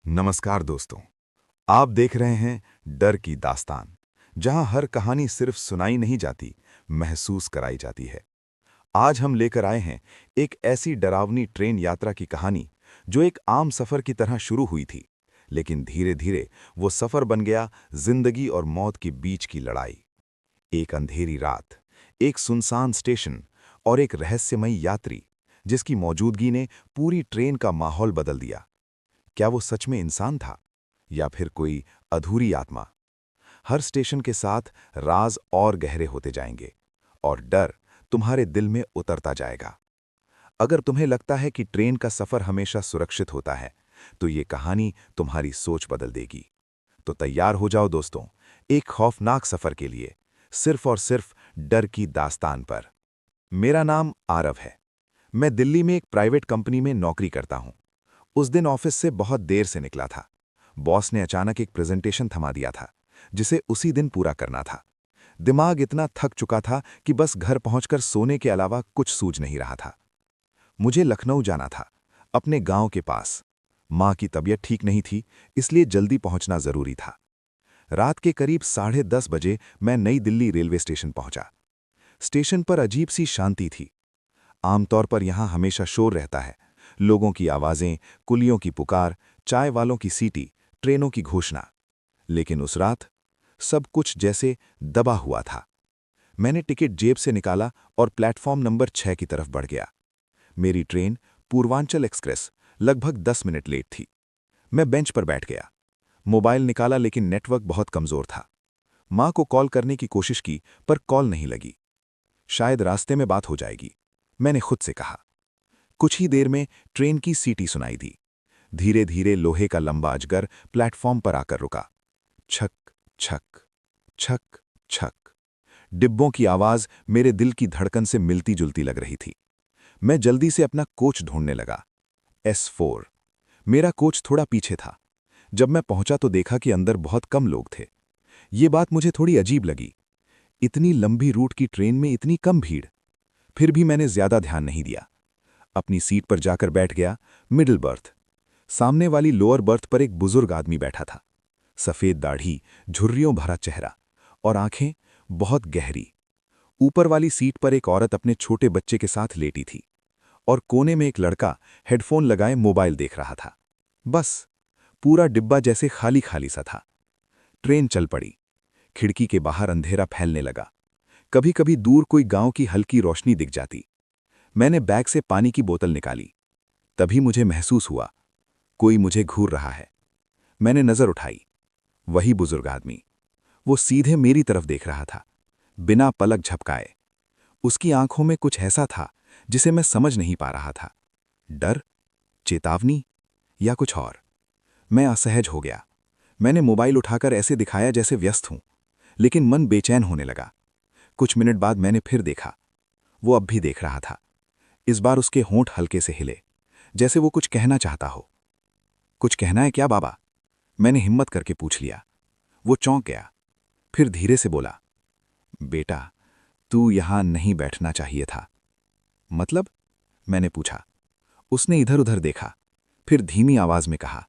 नमस्कार दोस्तों। आप देख रहे हैं डर की दास्तान, जहां हर कहानी सिर्फ सुनाई नहीं जाती, महसूस कराई जाती है। आज हम लेकर आए हैं एक ऐसी डरावनी ट्रेन यात्रा की कहानी जो एक आम सफर की तरह शुरू हुई थी, लेकिन धीरे धीरे वो सफर बन गया जिंदगी और मौत के बीच की लड़ाई। एक अंधेरी रात, एक सुनसान स्टेशन और एक रहस्यमयी यात्री जिसकी मौजूदगी ने पूरी ट्रेन का माहौल बदल दिया। क्या वो सच में इंसान था या फिर कोई अधूरी आत्मा? हर स्टेशन के साथ राज और गहरे होते जाएंगे और डर तुम्हारे दिल में उतरता जाएगा। अगर तुम्हें लगता है कि ट्रेन का सफर हमेशा सुरक्षित होता है, तो ये कहानी तुम्हारी सोच बदल देगी। तो तैयार हो जाओ दोस्तों, एक खौफनाक सफर के लिए, सिर्फ और सिर्फ डर की दास्तान पर। मेरा नाम आरव है। मैं दिल्ली में एक प्राइवेट कंपनी में नौकरी करता हूं। उस दिन ऑफिस से बहुत देर से निकला था। बॉस ने अचानक एक प्रेजेंटेशन थमा दिया था, जिसे उसी दिन पूरा करना था। दिमाग इतना थक चुका था कि बस घर पहुंचकर सोने के अलावा कुछ सूझ नहीं रहा था। मुझे लखनऊ जाना था, अपने गांव के पास। मां की तबीयत ठीक नहीं थी, इसलिए जल्दी पहुंचना जरूरी था। रात के करीब 10:30 बजे मैं नई दिल्ली रेलवे स्टेशन पहुंचा। स्टेशन पर अजीब सी शांति थी। आमतौर पर यहां हमेशा शोर रहता है, लोगों की आवाजें, कुलियों की पुकार, चाय वालों की सीटी, ट्रेनों की घोषणा। लेकिन उस रात सब कुछ जैसे दबा हुआ था। मैंने टिकट जेब से निकाला और प्लेटफॉर्म नंबर 6 की तरफ बढ़ गया। मेरी ट्रेन, पूर्वांचल एक्सप्रेस, लगभग 10 मिनट लेट थी। मैं बेंच पर बैठ गया। मोबाइल निकाला लेकिन नेटवर्क बहुत कमजोर था। मां को कॉल करने की कोशिश की पर कॉल नहीं लगी। शायद रास्ते में बात हो जाएगी, मैंने खुद से कहा। कुछ ही देर में ट्रेन की सीटी सुनाई दी। धीरे धीरे लोहे का लंबा अजगर प्लेटफॉर्म पर आकर रुका। छक छक छक छक। डिब्बों की आवाज मेरे दिल की धड़कन से मिलती जुलती लग रही थी। मैं जल्दी से अपना कोच ढूंढने लगा। S4। मेरा कोच थोड़ा पीछे था। जब मैं पहुंचा तो देखा कि अंदर बहुत कम लोग थे। ये बात मुझे थोड़ी अजीब लगी। इतनी लंबी रूट की ट्रेन में इतनी कम भीड़। फिर भी मैंने ज्यादा ध्यान नहीं दिया। अपनी सीट पर जाकर बैठ गया, मिडिल बर्थ। सामने वाली लोअर बर्थ पर एक बुजुर्ग आदमी बैठा था। सफेद दाढ़ी, झुर्रियों भरा चेहरा और आंखें बहुत गहरी। ऊपर वाली सीट पर एक औरत अपने छोटे बच्चे के साथ लेटी थी और कोने में एक लड़का हेडफोन लगाए मोबाइल देख रहा था। बस पूरा डिब्बा जैसे खाली खाली सा था। ट्रेन चल पड़ी। खिड़की के बाहर अंधेरा फैलने लगा। कभी कभी दूर कोई गांव की हल्की रोशनी दिख जाती। मैंने बैग से पानी की बोतल निकाली। तभी मुझे महसूस हुआ कोई मुझे घूर रहा है। मैंने नजर उठाई। वही बुजुर्ग आदमी। वो सीधे मेरी तरफ देख रहा था, बिना पलक झपकाए। उसकी आंखों में कुछ ऐसा था जिसे मैं समझ नहीं पा रहा था। डर, चेतावनी या कुछ और। मैं असहज हो गया। मैंने मोबाइल उठाकर ऐसे दिखाया जैसे व्यस्त हूं, लेकिन मन बेचैन होने लगा। कुछ मिनट बाद मैंने फिर देखा। वो अब भी देख रहा था। इस बार उसके होंठ हल्के से हिले, जैसे वो कुछ कहना चाहता हो। कुछ कहना है क्या बाबा? मैंने हिम्मत करके पूछ लिया। वो चौंक गया, फिर धीरे से बोला, बेटा, तू यहां नहीं बैठना चाहिए था। मतलब? मैंने पूछा। उसने इधर उधर देखा, फिर धीमी आवाज में कहा,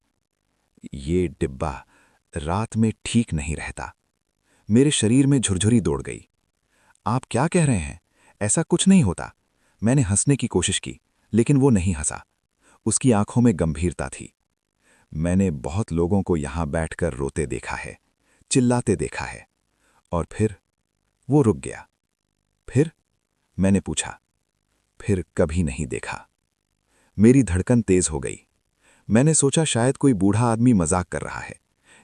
ये डिब्बा रात में ठीक नहीं रहता। मेरे शरीर में झुरझुरी दौड़ गई। आप क्या कह रहे हैं? ऐसा कुछ नहीं होता। मैंने हंसने की कोशिश की, लेकिन वो नहीं हंसा। उसकी आंखों में गंभीरता थी। मैंने बहुत लोगों को यहां बैठकर रोते देखा है, चिल्लाते देखा है। और फिर वो रुक गया। फिर? मैंने पूछा। फिर कभी नहीं देखा। मेरी धड़कन तेज हो गई। मैंने सोचा शायद कोई बूढ़ा आदमी मजाक कर रहा है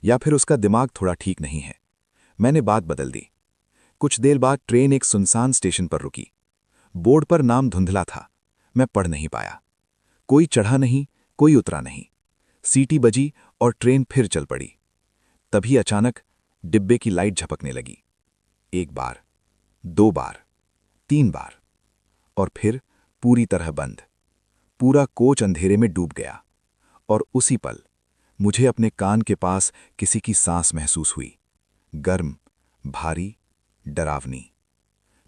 या फिर उसका दिमाग थोड़ा ठीक नहीं है। मैंने बात बदल दी। कुछ देर बाद ट्रेन एक सुनसान स्टेशन पर रुकी। बोर्ड पर नाम धुंधला था। मैं पढ़ नहीं पाया। कोई चढ़ा नहीं, कोई उतरा नहीं। सीटी बजी और ट्रेन फिर चल पड़ी। तभी अचानक डिब्बे की लाइट झपकने लगी। एक बार, 2 बार, 3 बार, और फिर पूरी तरह बंद। पूरा कोच अंधेरे में डूब गया। और उसी पल मुझे अपने कान के पास किसी की सांस महसूस हुई, गर्म, भारी, डरावनी।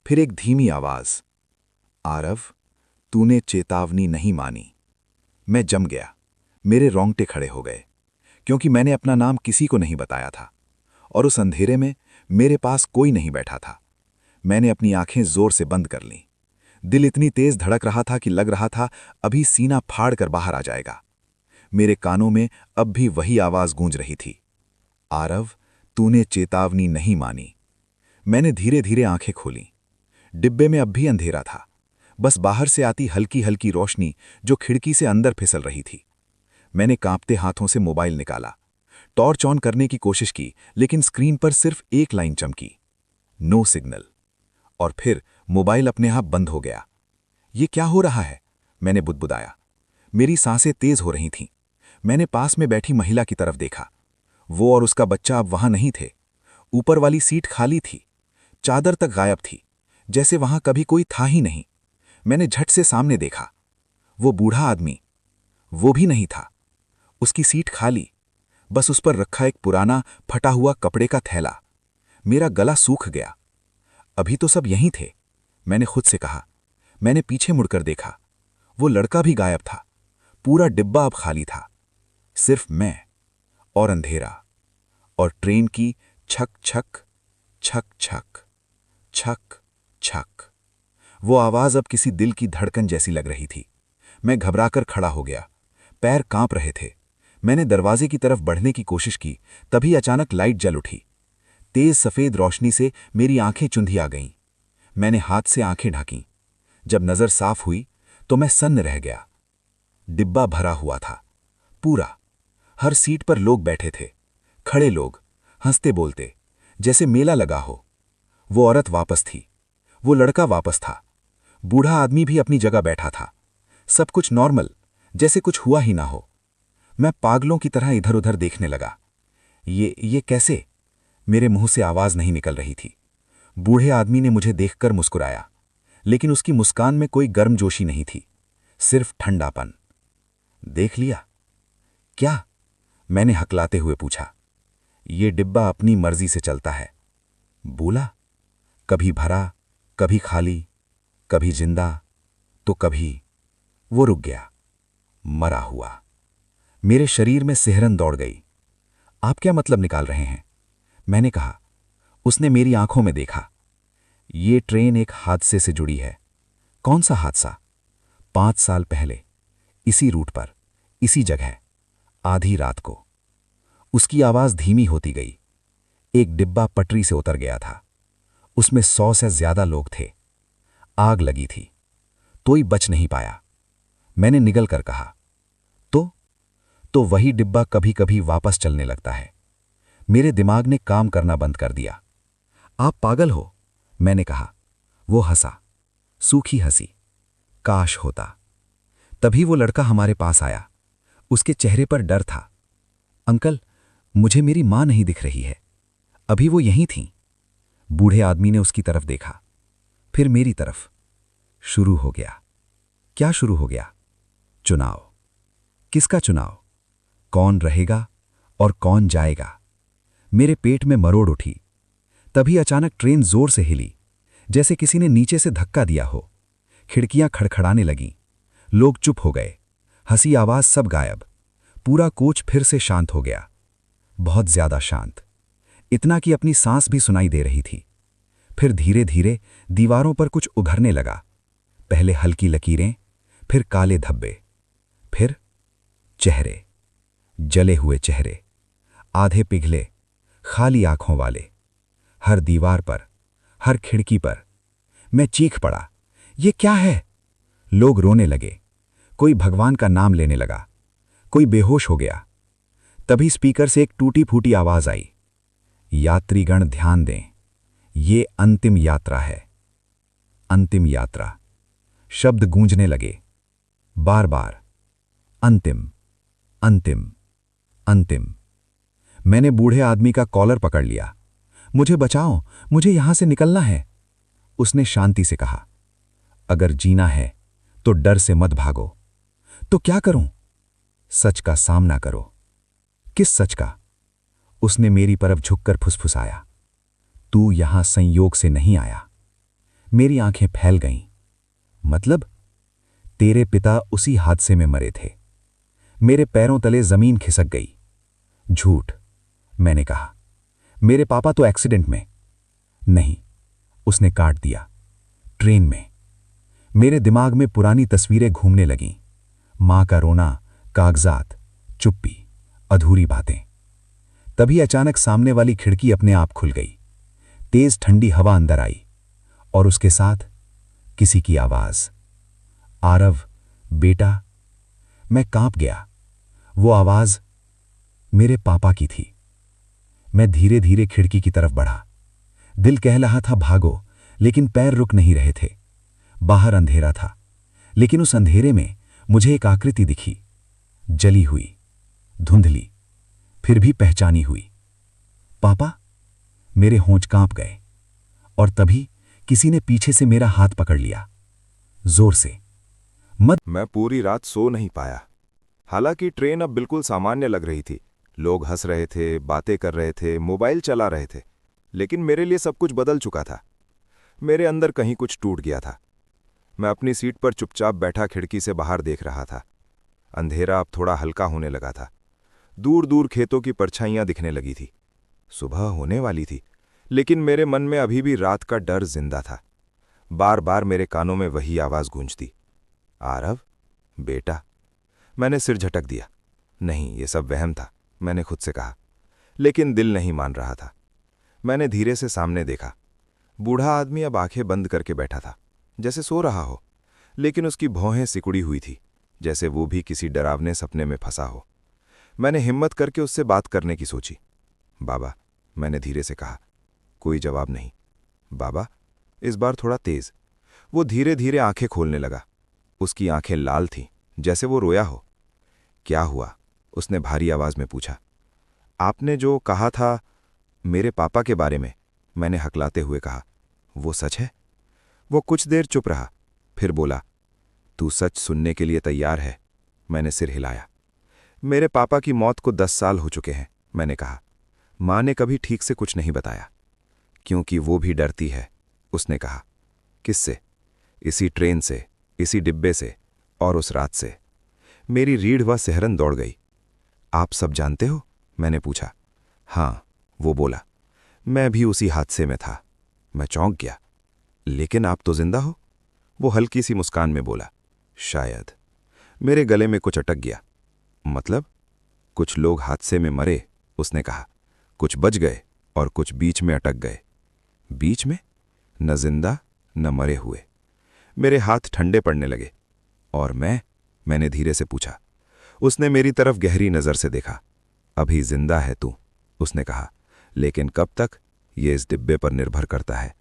फिर एक धीमी आवाज, आरव, तूने चेतावनी नहीं मानी। मैं जम गया। मेरे रोंगटे खड़े हो गए, क्योंकि मैंने अपना नाम किसी को नहीं बताया था और उस अंधेरे में मेरे पास कोई नहीं बैठा था। मैंने अपनी आंखें जोर से बंद कर लीं। दिल इतनी तेज धड़क रहा था कि लग रहा था अभी सीना फाड़ कर बाहर आ जाएगा। मेरे कानों में अब भी वही आवाज गूंज रही थी, आरव, तूने चेतावनी नहीं मानी। मैंने धीरे धीरे आंखें खोलीं। डिब्बे में अब भी अंधेरा था, बस बाहर से आती हल्की हल्की रोशनी जो खिड़की से अंदर फिसल रही थी। मैंने कांपते हाथों से मोबाइल निकाला, टॉर्च ऑन करने की कोशिश की, लेकिन स्क्रीन पर सिर्फ एक लाइन चमकी, नो सिग्नल। और फिर मोबाइल अपने आप बंद हो गया। ये क्या हो रहा है? मैंने बुदबुदाया। मेरी सांसें तेज हो रही थीं। मैंने पास में बैठी महिला की तरफ देखा। वो और उसका बच्चा अब वहां नहीं थे। ऊपर वाली सीट खाली थी, चादर तक गायब थी, जैसे वहां कभी कोई था ही नहीं। मैंने झट से सामने देखा। वो बूढ़ा आदमी, वो भी नहीं था। उसकी सीट खाली, बस उस पर रखा एक पुराना फटा हुआ कपड़े का थैला। मेरा गला सूख गया। अभी तो सब यहीं थे, मैंने खुद से कहा। मैंने पीछे मुड़कर देखा। वो लड़का भी गायब था। पूरा डिब्बा अब खाली था, सिर्फ मैं और अंधेरा और ट्रेन की छक छक छक छक छक छक। वो आवाज अब किसी दिल की धड़कन जैसी लग रही थी। मैं घबराकर खड़ा हो गया, पैर कांप रहे थे। मैंने दरवाजे की तरफ बढ़ने की कोशिश की, तभी अचानक लाइट जल उठी। तेज सफेद रोशनी से मेरी आंखें चुंधिया गईं। मैंने हाथ से आंखें ढांकीं। जब नजर साफ हुई तो मैं सन्न रह गया। डिब्बा भरा हुआ था, पूरा। हर सीट पर लोग बैठे थे, खड़े लोग, हंसते बोलते, जैसे मेला लगा हो। वो औरत वापस थी, वो लड़का वापस था, बूढ़ा आदमी भी अपनी जगह बैठा था। सब कुछ नॉर्मल, जैसे कुछ हुआ ही ना हो। मैं पागलों की तरह इधर उधर देखने लगा। ये कैसे? मेरे मुंह से आवाज नहीं निकल रही थी। बूढ़े आदमी ने मुझे देखकर मुस्कुराया, लेकिन उसकी मुस्कान में कोई गर्मजोशी नहीं थी, सिर्फ ठंडापन। देख लिया? क्या? मैंने हकलाते हुए पूछा। ये डिब्बा अपनी मर्जी से चलता है, बोला। कभी भरा, कभी खाली, कभी जिंदा, तो कभी। वो रुक गया, मरा हुआ। मेरे शरीर में सिहरन दौड़ गई। आप क्या मतलब निकाल रहे हैं? मैंने कहा। उसने मेरी आंखों में देखा। ये ट्रेन एक हादसे से जुड़ी है। कौन सा हादसा? 5 साल पहले, इसी रूट पर, इसी जगह, आधी रात को। उसकी आवाज धीमी होती गई। एक डिब्बा पटरी से उतर गया था। उसमें 100 से ज्यादा लोग थे। आग लगी थी, कोई बच नहीं पाया। मैंने निगल कर कहा, तो वही डिब्बा कभी कभी वापस चलने लगता है। मेरे दिमाग ने काम करना बंद कर दिया। आप पागल हो, मैंने कहा। वो हंसा, सूखी हंसी। काश होता। तभी वो लड़का हमारे पास आया। उसके चेहरे पर डर था। अंकल, मुझे मेरी मां नहीं दिख रही है। अभी वो यहीं थी। बूढ़े आदमी ने उसकी तरफ देखा, फिर मेरी तरफ। शुरू हो गया। क्या शुरू हो गया? चुनाव। किसका चुनाव? कौन रहेगा और कौन जाएगा? मेरे पेट में मरोड़ उठी। तभी अचानक ट्रेन जोर से हिली, जैसे किसी ने नीचे से धक्का दिया हो। खिड़कियां खड़खड़ाने लगीं। लोग चुप हो गए। हंसी आवाज सब गायब। पूरा कोच फिर से शांत हो गया, बहुत ज्यादा शांत। इतना कि अपनी सांस भी सुनाई दे रही थी। फिर धीरे धीरे दीवारों पर कुछ उभरने लगा। पहले हल्की लकीरें, फिर काले धब्बे, फिर चेहरे, जले हुए चेहरे, आधे पिघले, खाली आंखों वाले। हर दीवार पर, हर खिड़की पर। मैं चीख पड़ा, ये क्या है? लोग रोने लगे। कोई भगवान का नाम लेने लगा, कोई बेहोश हो गया। तभी स्पीकर से एक टूटी फूटी आवाज आई, यात्रीगण ध्यान दें, ये अंतिम यात्रा है। अंतिम यात्रा। शब्द गूंजने लगे, बार बार। अंतिम, अंतिम, अंतिम। मैंने बूढ़े आदमी का कॉलर पकड़ लिया। मुझे बचाओ, मुझे यहां से निकलना है। उसने शांति से कहा, अगर जीना है तो डर से मत भागो। तो क्या करूं? सच का सामना करो। किस सच का? उसने मेरी तरफ झुककर फुसफुसाया, तू यहां संयोग से नहीं आया। मेरी आंखें फैल गईं। मतलब? तेरे पिता उसी हादसे में मरे थे। मेरे पैरों तले जमीन खिसक गई। झूठ, मैंने कहा। मेरे पापा तो एक्सीडेंट में। नहीं, उसने काट दिया। ट्रेन में। मेरे दिमाग में पुरानी तस्वीरें घूमने लगीं। मां का रोना, कागजात, चुप्पी, अधूरी बातें। तभी अचानक सामने वाली खिड़की अपने आप खुल गई। तेज ठंडी हवा अंदर आई और उसके साथ किसी की आवाज, आरव, बेटा। मैं कांप गया। वो आवाज मेरे पापा की थी। मैं धीरे धीरे खिड़की की तरफ बढ़ा। दिल कह रहा था भागो, लेकिन पैर रुक नहीं रहे थे। बाहर अंधेरा था, लेकिन उस अंधेरे में मुझे एक आकृति दिखी, जली हुई, धुंधली, फिर भी पहचानी हुई। पापा। मेरे होंठ कांप गए और तभी किसी ने पीछे से मेरा हाथ पकड़ लिया, जोर से। मत। मैं पूरी रात सो नहीं पाया। हालांकि ट्रेन अब बिल्कुल सामान्य लग रही थी। लोग हंस रहे थे, बातें कर रहे थे, मोबाइल चला रहे थे, लेकिन मेरे लिए सब कुछ बदल चुका था। मेरे अंदर कहीं कुछ टूट गया था। मैं अपनी सीट पर चुपचाप बैठा खिड़की से बाहर देख रहा था। अंधेरा अब थोड़ा हल्का होने लगा था। दूर दूर खेतों की परछाइयां दिखने लगी थी। सुबह होने वाली थी, लेकिन मेरे मन में अभी भी रात का डर जिंदा था। बार बार मेरे कानों में वही आवाज गूंजती, आरव, बेटा। मैंने सिर झटक दिया। नहीं, ये सब वहम था, मैंने खुद से कहा। लेकिन दिल नहीं मान रहा था। मैंने धीरे से सामने देखा। बूढ़ा आदमी अब आंखें बंद करके बैठा था, जैसे सो रहा हो, लेकिन उसकी भौहें सिकुड़ी हुई थी, जैसे वो भी किसी डरावने सपने में फंसा हो। मैंने हिम्मत करके उससे बात करने की सोची। बाबा, मैंने धीरे से कहा। कोई जवाब नहीं। बाबा, इस बार थोड़ा तेज। वो धीरे धीरे आंखें खोलने लगा। उसकी आंखें लाल थीं, जैसे वो रोया हो। क्या हुआ? उसने भारी आवाज में पूछा। आपने जो कहा था मेरे पापा के बारे में, मैंने हकलाते हुए कहा, वो सच है? वो कुछ देर चुप रहा, फिर बोला, तू सच सुनने के लिए तैयार है? मैंने सिर हिलाया। मेरे पापा की मौत को 10 साल हो चुके हैं, मैंने कहा। मां ने कभी ठीक से कुछ नहीं बताया। क्योंकि वो भी डरती है, उसने कहा। किससे? इसी ट्रेन से, इसी डिब्बे से और उस रात से। मेरी रीढ़ व सिहरन दौड़ गई। आप सब जानते हो? मैंने पूछा। हाँ, वो बोला। मैं भी उसी हादसे में था। मैं चौंक गया। लेकिन आप तो जिंदा हो? वो हल्की सी मुस्कान में बोला। शायद। मेरे गले में कुछ अटक गया। मतलब? कुछ लोग हादसे में मरे, उसने कहा। कुछ बच गए और कुछ बीच में अटक गए। बीच में? न जिंदा न मरे हुए। मेरे हाथ ठंडे पड़ने लगे। और मैंने धीरे से पूछा। उसने मेरी तरफ गहरी नजर से देखा। अभी जिंदा है तू, उसने कहा, लेकिन कब तक, ये इस डिब्बे पर निर्भर करता है।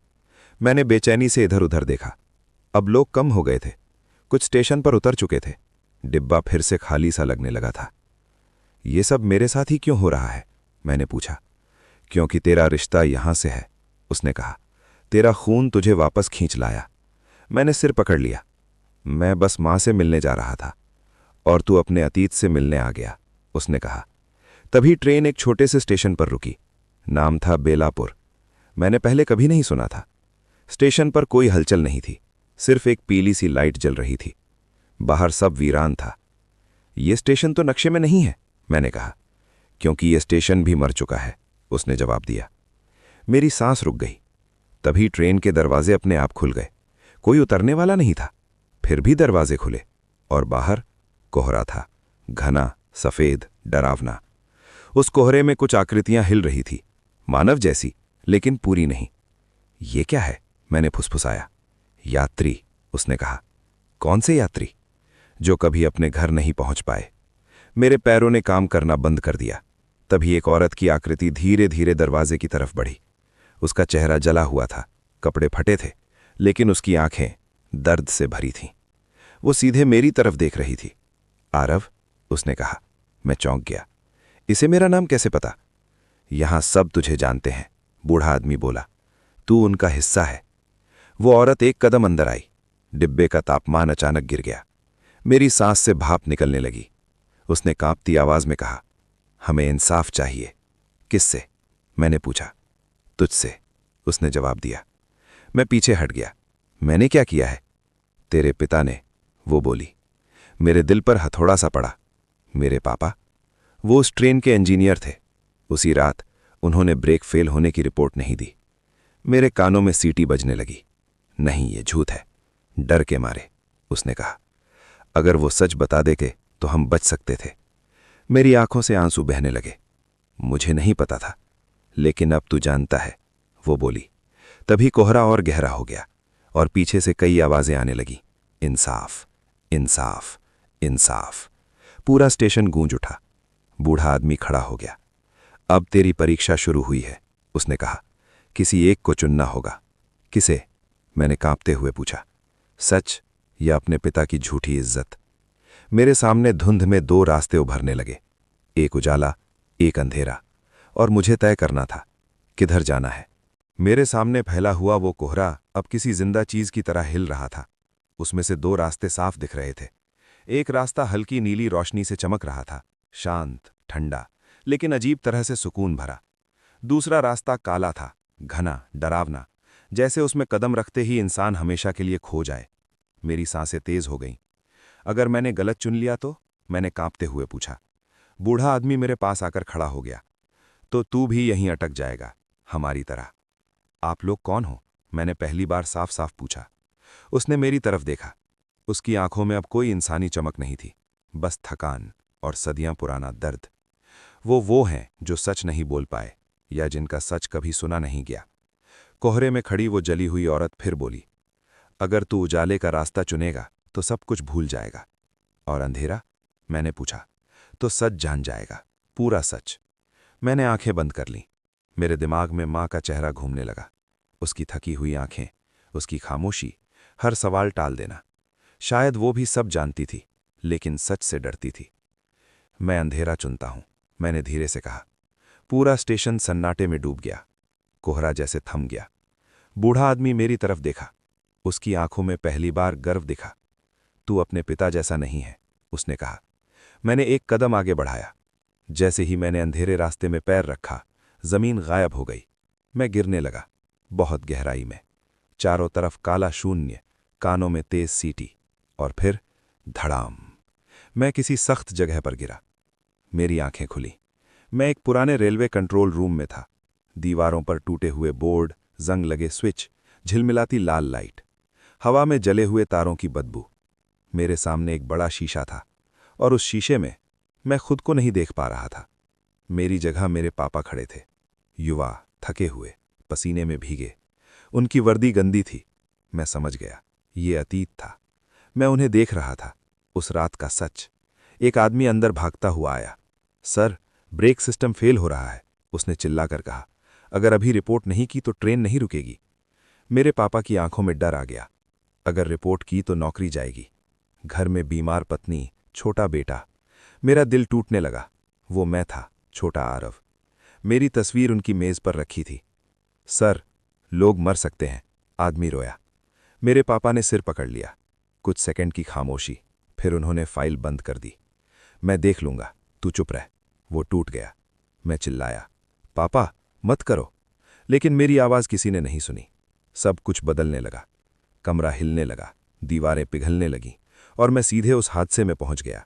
मैंने बेचैनी से इधर उधर देखा। अब लोग कम हो गए थे। कुछ स्टेशन पर उतर चुके थे। डिब्बा फिर से खाली सा लगने लगा था। ये सब मेरे साथ ही क्यों हो रहा है? मैंने पूछा। क्योंकि तेरा रिश्ता यहां से है, उसने कहा। तेरा खून तुझे वापस खींच लाया। मैंने सिर पकड़ लिया। मैं बस मां से मिलने जा रहा था और तू अपने अतीत से मिलने आ गया, उसने कहा। तभी ट्रेन एक छोटे से स्टेशन पर रुकी। नाम था बेलापुर। मैंने पहले कभी नहीं सुना था। स्टेशन पर कोई हलचल नहीं थी, सिर्फ एक पीली सी लाइट जल रही थी। बाहर सब वीरान था। ये स्टेशन तो नक्शे में नहीं है, मैंने कहा। क्योंकि यह स्टेशन भी मर चुका है, उसने जवाब दिया। मेरी सांस रुक गई। तभी ट्रेन के दरवाजे अपने आप खुल गए। कोई उतरने वाला नहीं था। फिर भी दरवाजे खुले और बाहर कोहरा था, घना, सफेद, डरावना। उस कोहरे में कुछ आकृतियां हिल रही थी, मानव जैसी, लेकिन पूरी नहीं। ये क्या है? मैंने फुसफुसाया। यात्री, उसने कहा। कौन से यात्री? जो कभी अपने घर नहीं पहुंच पाए। मेरे पैरों ने काम करना बंद कर दिया। तभी एक औरत की आकृति धीरे धीरे दरवाजे की तरफ बढ़ी। उसका चेहरा जला हुआ था, कपड़े फटे थे, लेकिन उसकी आंखें दर्द से भरी थीं। वो सीधे मेरी तरफ देख रही थी। आरव, उसने कहा। मैं चौंक गया। इसे मेरा नाम कैसे पता? यहां सब तुझे जानते हैं, बूढ़ा आदमी बोला। तू उनका हिस्सा है। वो औरत एक कदम अंदर आई। डिब्बे का तापमान अचानक गिर गया। मेरी सांस से भाप निकलने लगी। उसने कांपती आवाज में कहा, हमें इंसाफ चाहिए। किससे? मैंने पूछा। तुझसे, उसने जवाब दिया। मैं पीछे हट गया। मैंने क्या किया है? तेरे पिता ने, वो बोली। मेरे दिल पर हथौड़ा सा पड़ा। मेरे पापा? वो उस ट्रेन के इंजीनियर थे। उसी रात उन्होंने ब्रेक फेल होने की रिपोर्ट नहीं दी। मेरे कानों में सीटी बजने लगी। नहीं, ये झूठ है। डर के मारे उसने कहा, अगर वो सच बता देते तो हम बच सकते थे। मेरी आंखों से आंसू बहने लगे। मुझे नहीं पता था, लेकिन अब तू जानता है, वो बोली। तभी कोहरा और गहरा हो गया और पीछे से कई आवाजें आने लगी। इंसाफ, इंसाफ, इंसाफ। पूरा स्टेशन गूंज उठा। बूढ़ा आदमी खड़ा हो गया। अब तेरी परीक्षा शुरू हुई है, उसने कहा। किसी एक को चुनना होगा। किसे? मैंने कांपते हुए पूछा। सच या अपने पिता की झूठी इज्जत? मेरे सामने धुंध में दो रास्ते उभरने लगे, एक उजाला, एक अंधेरा, और मुझे तय करना था किधर जाना है। मेरे सामने फैला हुआ वो कोहरा अब किसी जिंदा चीज की तरह हिल रहा था। उसमें से दो रास्ते साफ दिख रहे थे। एक रास्ता हल्की नीली रोशनी से चमक रहा था, शांत, ठंडा, लेकिन अजीब तरह से सुकून भरा। दूसरा रास्ता काला था, घना, डरावना, जैसे उसमें कदम रखते ही इंसान हमेशा के लिए खो जाए। मेरी सांसें तेज हो गईं। अगर मैंने गलत चुन लिया तो? मैंने कांपते हुए पूछा। बूढ़ा आदमी मेरे पास आकर खड़ा हो गया। तो तू भी यहीं अटक जाएगा, हमारी तरह। आप लोग कौन हो? मैंने पहली बार साफ साफ पूछा। उसने मेरी तरफ देखा। उसकी आंखों में अब कोई इंसानी चमक नहीं थी, बस थकान और सदियां पुराना दर्द। वो हैं जो सच नहीं बोल पाए या जिनका सच कभी सुना नहीं गया। कोहरे में खड़ी वो जली हुई औरत फिर बोली, अगर तू उजाले का रास्ता चुनेगा तो सब कुछ भूल जाएगा। और अंधेरा? मैंने पूछा। तो सच जान जाएगा, पूरा सच। मैंने आंखें बंद कर लीं। मेरे दिमाग में मां का चेहरा घूमने लगा। उसकी थकी हुई आंखें, उसकी खामोशी, हर सवाल टाल देना। शायद वो भी सब जानती थी, लेकिन सच से डरती थी। मैं अंधेरा चुनता हूं, मैंने धीरे से कहा। पूरा स्टेशन सन्नाटे में डूब गया। कोहरा जैसे थम गया। बूढ़ा आदमी मेरी तरफ देखा। उसकी आंखों में पहली बार गर्व दिखा। तू अपने पिता जैसा नहीं है, उसने कहा। मैंने एक कदम आगे बढ़ाया। जैसे ही मैंने अंधेरे रास्ते में पैर रखा, जमीन गायब हो गई। मैं गिरने लगा, बहुत गहराई में। चारों तरफ काला शून्य, कानों में तेज सीटी, और फिर धड़ाम। मैं किसी सख्त जगह पर गिरा। मेरी आंखें खुली। मैं एक पुराने रेलवे कंट्रोल रूम में था। दीवारों पर टूटे हुए बोर्ड, जंग लगे स्विच, झिलमिलाती लाल लाइट, हवा में जले हुए तारों की बदबू। मेरे सामने एक बड़ा शीशा था, और उस शीशे में मैं खुद को नहीं देख पा रहा था। मेरी जगह मेरे पापा खड़े थे, युवा, थके हुए, पसीने में भीगे। उनकी वर्दी गंदी थी। मैं समझ गया, ये अतीत था। मैं उन्हें देख रहा था, उस रात का सच। एक आदमी अंदर भागता हुआ आया। सर, ब्रेक सिस्टम फेल हो रहा है, उसने चिल्लाकर कहा। अगर अभी रिपोर्ट नहीं की तो ट्रेन नहीं रुकेगी। मेरे पापा की आंखों में डर आ गया। अगर रिपोर्ट की तो नौकरी जाएगी। घर में बीमार पत्नी, छोटा बेटा। मेरा दिल टूटने लगा। वो मैं था, छोटा आरव। मेरी तस्वीर उनकी मेज पर रखी थी। सर, लोग मर सकते हैं, आदमी रोया। मेरे पापा ने सिर पकड़ लिया। कुछ सेकंड की खामोशी, फिर उन्होंने फाइल बंद कर दी। मैं देख लूंगा, तू चुप रह। वो टूट गया। मैं चिल्लाया, पापा मत करो। लेकिन मेरी आवाज किसी ने नहीं सुनी। सब कुछ बदलने लगा। कमरा हिलने लगा, दीवारें पिघलने लगीं, और मैं सीधे उस हादसे में पहुंच गया।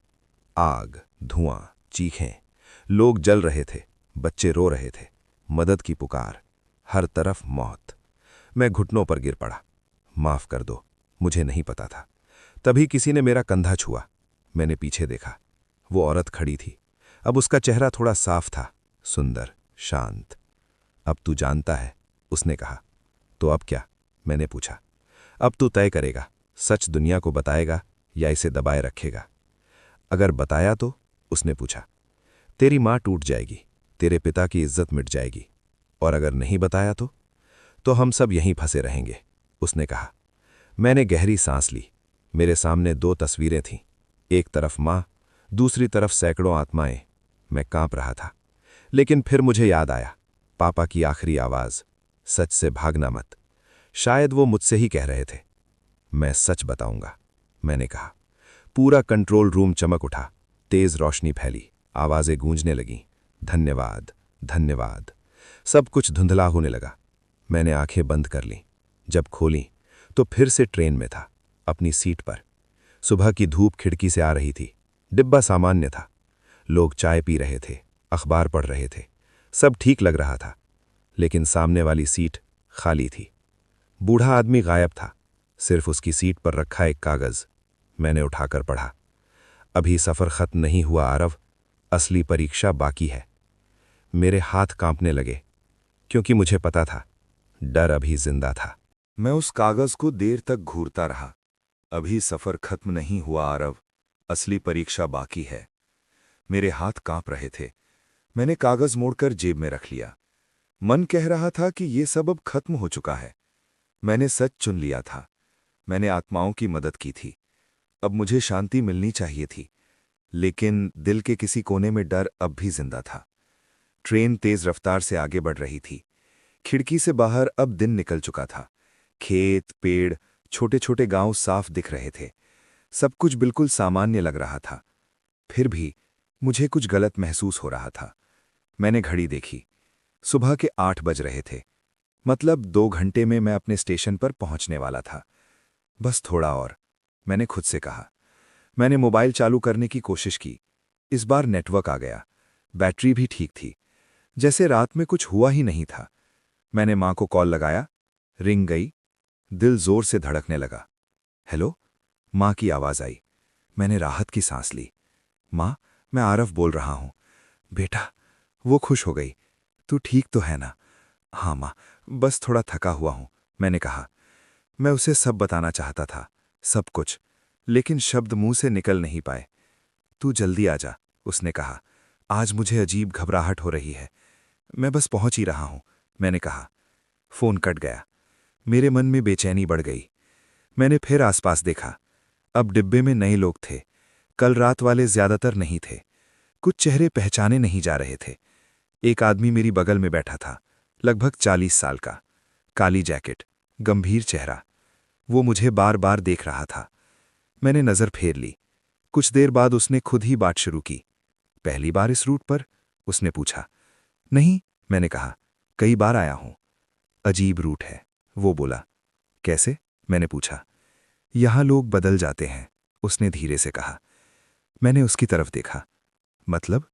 आग, धुआं, चीखें, लोग जल रहे थे, बच्चे रो रहे थे, मदद की पुकार, हर तरफ मौत। मैं घुटनों पर गिर पड़ा। माफ कर दो, मुझे नहीं पता था। तभी किसी ने मेरा कंधा छुआ। मैंने पीछे देखा। वो औरत खड़ी थी। अब उसका चेहरा थोड़ा साफ था, सुंदर, शांत। अब तू जानता है, उसने कहा। तो अब क्या? मैंने पूछा। अब तू तय करेगा, सच दुनिया को बताएगा या इसे दबाए रखेगा। अगर बताया तो? उसने पूछा। तेरी मां टूट जाएगी, तेरे पिता की इज्जत मिट जाएगी। और अगर नहीं बताया तो हम सब यहीं फंसे रहेंगे, उसने कहा। मैंने गहरी सांस ली। मेरे सामने दो तस्वीरें थीं, एक तरफ मां, दूसरी तरफ सैकड़ों आत्माएं। मैं कांप रहा था, लेकिन फिर मुझे याद आया, पापा की आखिरी आवाज, सच से भागना मत। शायद वो मुझसे ही कह रहे थे। मैं सच बताऊंगा, मैंने कहा। पूरा कंट्रोल रूम चमक उठा, तेज रोशनी फैली, आवाजें गूंजने लगीं। धन्यवाद, धन्यवाद। सब कुछ धुंधला होने लगा। मैंने आंखें बंद कर लीं। जब खोलीं तो फिर से ट्रेन में था, अपनी सीट पर। सुबह की धूप खिड़की से आ रही थी। डिब्बा सामान्य था। लोग चाय पी रहे थे, अखबार पढ़ रहे थे। सब ठीक लग रहा था, लेकिन सामने वाली सीट खाली थी। बूढ़ा आदमी गायब था, सिर्फ उसकी सीट पर रखा एक कागज। मैंने उठाकर पढ़ा, अभी सफ़र खत्म नहीं हुआ आरव, असली परीक्षा बाकी है। मेरे हाथ कांपने लगे, क्योंकि मुझे पता था डर अभी जिंदा था। मैं उस कागज को देर तक घूरता रहा। अभी सफर खत्म नहीं हुआ आरव, असली परीक्षा बाकी है। मेरे हाथ कांप रहे थे। मैंने कागज मोड़कर जेब में रख लिया। मन कह रहा था कि ये सब अब खत्म हो चुका है। मैंने सच चुन लिया था। मैंने आत्माओं की मदद की थी। अब मुझे शांति मिलनी चाहिए थी, लेकिन दिल के किसी कोने में डर अब भी जिंदा था। ट्रेन तेज रफ्तार से आगे बढ़ रही थी। खिड़की से बाहर अब दिन निकल चुका था। खेत, पेड़, छोटे छोटे गांव साफ दिख रहे थे। सब कुछ बिल्कुल सामान्य लग रहा था। फिर भी मुझे कुछ गलत महसूस हो रहा था। मैंने घड़ी देखी। सुबह के 8 बज रहे थे। मतलब 2 घंटे में मैं अपने स्टेशन पर पहुंचने वाला था। बस थोड़ा और, मैंने खुद से कहा। मैंने मोबाइल चालू करने की कोशिश की। इस बार नेटवर्क आ गया। बैटरी भी ठीक थी, जैसे रात में कुछ हुआ ही नहीं था। मैंने मां को कॉल लगाया। रिंग गई। दिल जोर से धड़कने लगा। हेलो, मां की आवाज आई। मैंने राहत की सांस ली। मां, मैं आरव बोल रहा हूं। बेटा, वो खुश हो गई। तू ठीक तो है ना? हाँ मां, बस थोड़ा थका हुआ हूं, मैंने कहा। मैं उसे सब बताना चाहता था, सब कुछ, लेकिन शब्द मुंह से निकल नहीं पाए। तू जल्दी आ जा, उसने कहा। आज मुझे अजीब घबराहट हो रही है। मैं बस पहुंच ही रहा हूं, मैंने कहा। फोन कट गया। मेरे मन में बेचैनी बढ़ गई। मैंने फिर आसपास देखा। अब डिब्बे में नए लोग थे। कल रात वाले ज्यादातर नहीं थे। कुछ चेहरे पहचाने नहीं जा रहे थे। एक आदमी मेरी बगल में बैठा था, लगभग 40 साल का, काली जैकेट, गंभीर चेहरा। वो मुझे बार बार देख रहा था। मैंने नजर फेर ली। कुछ देर बाद उसने खुद ही बात शुरू की। पहली बार इस रूट पर? उसने पूछा। नहीं, मैंने कहा, कई बार आया हूं। अजीब रूट है, वो बोला। कैसे? मैंने पूछा। यहां लोग बदल जाते हैं, उसने धीरे से कहा। मैंने उसकी तरफ देखा। मतलब?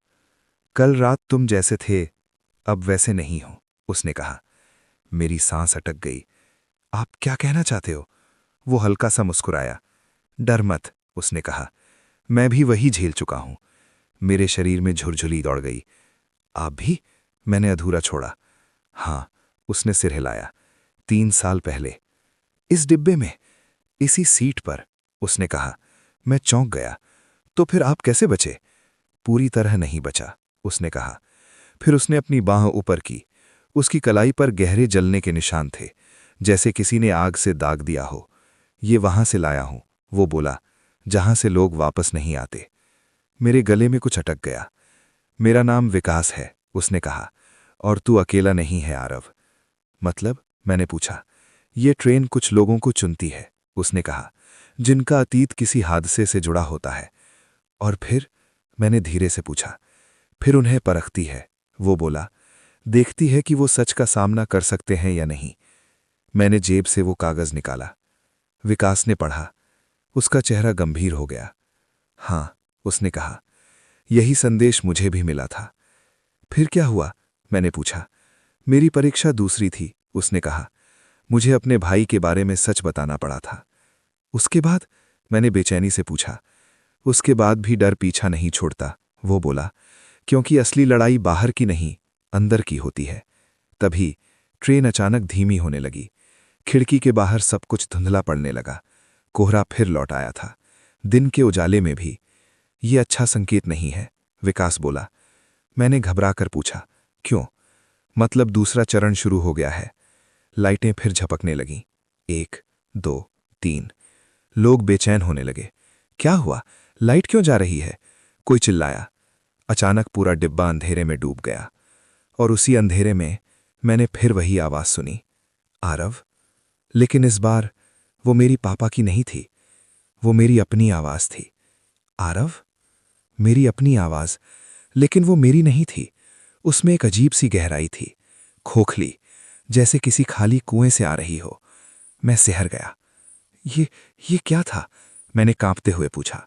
कल रात तुम जैसे थे, अब वैसे नहीं हो, उसने कहा। मेरी सांस अटक गई। आप क्या कहना चाहते हो? वो हल्का सा मुस्कुराया। डर मत, उसने कहा। मैं भी वही झेल चुका हूं। मेरे शरीर में झुरझुरी दौड़ गई। आप भी? मैंने अधूरा छोड़ा। हाँ, उसने सिर हिलाया। 3 साल पहले, इस डिब्बे में, इसी सीट पर, उसने कहा। मैं चौंक गया। तो फिर आप कैसे बचे? पूरी तरह नहीं बचा, उसने कहा। फिर उसने अपनी बांह ऊपर की। उसकी कलाई पर गहरे जलने के निशान थे, जैसे किसी ने आग से दाग दिया हो। ये वहां से लाया हूं, वो बोला, जहां से लोग वापस नहीं आते। मेरे गले में कुछ अटक गया। मेरा नाम विकास है, उसने कहा, और तू अकेला नहीं है आरव। मतलब? मैंने पूछा। ये ट्रेन कुछ लोगों को चुनती है, उसने कहा, जिनका अतीत किसी हादसे से जुड़ा होता है। और फिर? मैंने धीरे से पूछा। फिर उन्हें परखती है, वो बोला। देखती है कि वो सच का सामना कर सकते हैं या नहीं। मैंने जेब से वो कागज निकाला। विकास ने पढ़ा। उसका चेहरा गंभीर हो गया। हाँ, उसने कहा, यही संदेश मुझे भी मिला था। फिर क्या हुआ? मैंने पूछा। मेरी परीक्षा दूसरी थी, उसने कहा। मुझे अपने भाई के बारे में सच बताना पड़ा था। उसके बाद? मैंने बेचैनी से पूछा। उसके बाद भी डर पीछा नहीं छोड़ता, वो बोला, क्योंकि असली लड़ाई बाहर की नहीं, अंदर की होती है। तभी ट्रेन अचानक धीमी होने लगी। खिड़की के बाहर सब कुछ धुंधला पड़ने लगा। कोहरा फिर लौट आया था, दिन के उजाले में भी। ये अच्छा संकेत नहीं है, विकास बोला। मैंने घबरा कर पूछा, क्यों? मतलब दूसरा चरण शुरू हो गया है। लाइटें फिर झपकने लगीं। 1, 2, 3। लोग बेचैन होने लगे। क्या हुआ? लाइट क्यों जा रही है? कोई चिल्लाया। अचानक पूरा डिब्बा अंधेरे में डूब गया। और उसी अंधेरे में मैंने फिर वही आवाज सुनी, आरव। लेकिन इस बार वो मेरी पापा की नहीं थी, वो मेरी अपनी आवाज थी। आरव? मेरी अपनी आवाज, लेकिन वो मेरी नहीं थी। उसमें एक अजीब सी गहराई थी, खोखली, जैसे किसी खाली कुएं से आ रही हो। मैं सिहर गया। ये क्या था? मैंने कांपते हुए पूछा।